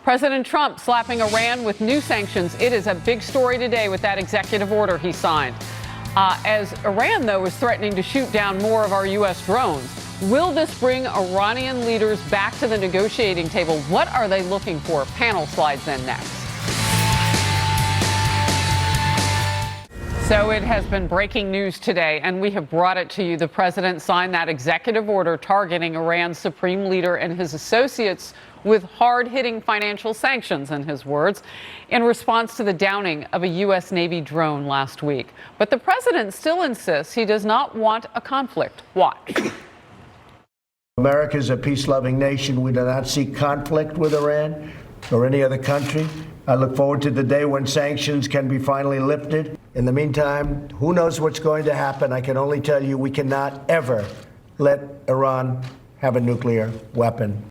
President Trump slapping Iran with new sanctions. It is a big story today with that executive order he signed. As Iran, though, is threatening to shoot down more of our U.S. drones. Will this bring Iranian leaders back to the negotiating table? What are they looking for? Panel slides in next. So it has been breaking news today, and we have brought it to you. The president signed that executive order targeting Iran's supreme leader and his associates with hard-hitting financial sanctions, in his words, in response to the downing of a U.S. Navy drone last week. But the president still insists he does not want a conflict. Watch. America is a peace-loving nation. We do not seek conflict with Iran or any other country. I look forward to the day when sanctions can be finally lifted. In the meantime, who knows what's going to happen? I can only tell you we cannot ever let Iran have a nuclear weapon.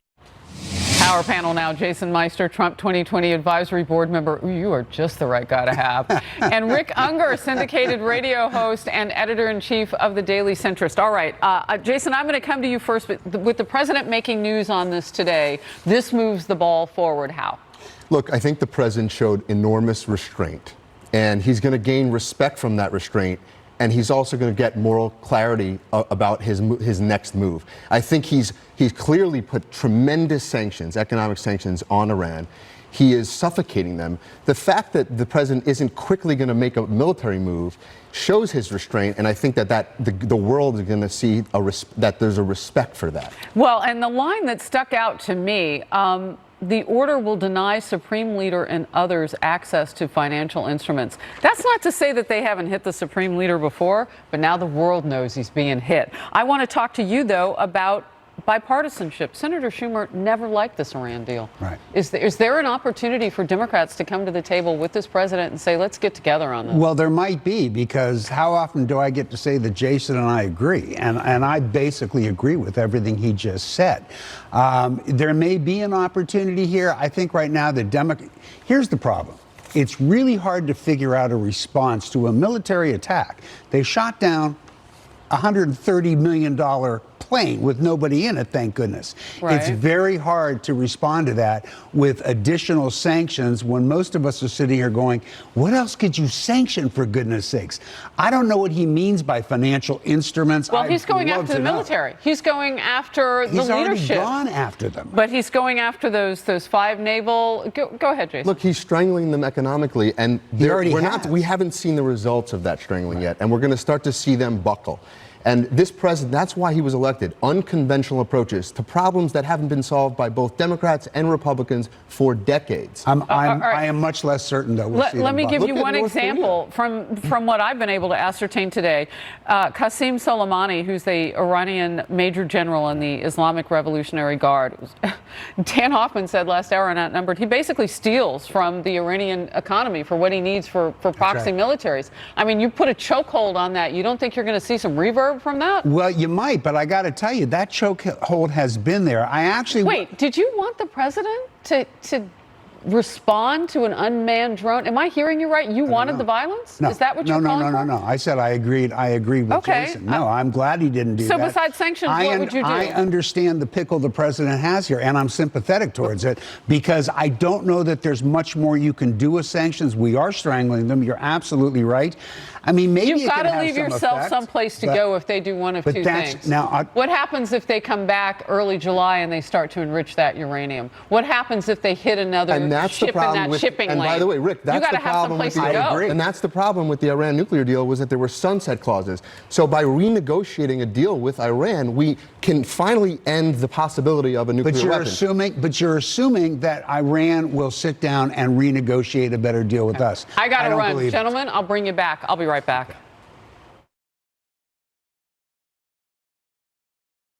Our panel now, Jason Meister, Trump 2020 Advisory Board member. Ooh, you are just the right guy to have. And Rick Unger, syndicated radio host and editor-in-chief of the Daily Centrist. All right, Jason, I'm going to come to you first. But with the president making news on this today, this moves the ball forward. How? Look, I think the president showed enormous restraint, and he's going to gain respect from that restraint. And he's also going to get moral clarity about his next move. I think he's clearly put tremendous sanctions, economic sanctions, on Iran. He is suffocating them. The fact that the president isn't quickly going to make a military move shows his restraint, and I think that the world is going to see that there's a respect for that. Well, and the line that stuck out to me, the order will deny Supreme Leader and others access to financial instruments. That's not to say that they haven't hit the Supreme Leader before, but now the world knows he's being hit. I want to talk to you, though, about bipartisanship. Senator Schumer never liked this Iran deal. Right. Is there an opportunity for Democrats to come to the table with this president and say, let's get together on this? Well, there might be, because how often do I get to say that Jason and I agree? And I basically agree with everything he just said. There may be an opportunity here. I think right now here's the problem. It's really hard to figure out a response to a military attack. They shot down a $130 million plane with nobody in it, thank goodness. Right. It's very hard to respond to that with additional sanctions when most of us are sitting here going, what else could you sanction, for goodness sakes? I don't know what he means by financial instruments. Well, he's going after the military. He's going after the leadership. He's already gone after them. But he's going after those 5 naval. Go ahead, Jason. Look, he's strangling them economically, and we haven't seen the results of that strangling yet, and we're going to start to see them buckle. And this president, that's why he was elected. Unconventional approaches to problems that haven't been solved by both Democrats and Republicans for decades. I am much less certain, though. Let me give you one example from what I've been able to ascertain today. Qasem Soleimani, who's the Iranian major general in the Islamic Revolutionary Guard, Dan Hoffman said last hour on Outnumbered, he basically steals from the Iranian economy for what he needs for proxy militaries. I mean, you put a chokehold on that. You don't think you're going to see some reverb from that? Well, you might, but I got to tell you, that chokehold has been there. Wait, did you want the president to respond to an unmanned drone? Am I hearing you right? You wanted the violence? No. Is that what you're calling for? No. I said I agreed with Jason. No, I'm glad he didn't do that. So besides sanctions, what would you do? I understand the pickle the president has here, and I'm sympathetic towards it, because I don't know that there's much more you can do with sanctions. We are strangling them. You're absolutely right. I mean, maybe you've got to leave yourself someplace to go if they do one of two things. What happens if they come back early July and they start to enrich that uranium? What happens if they hit another ship in that shipping lane? And by the way, Rick, that's the problem with and that's the problem with the Iran nuclear deal, was that there were sunset clauses. So by renegotiating a deal with Iran, we can finally end the possibility of a nuclear weapon. But you're assuming that Iran will sit down and renegotiate a better deal with us. I got to run. Gentlemen, I'll bring you back. I'll be right back.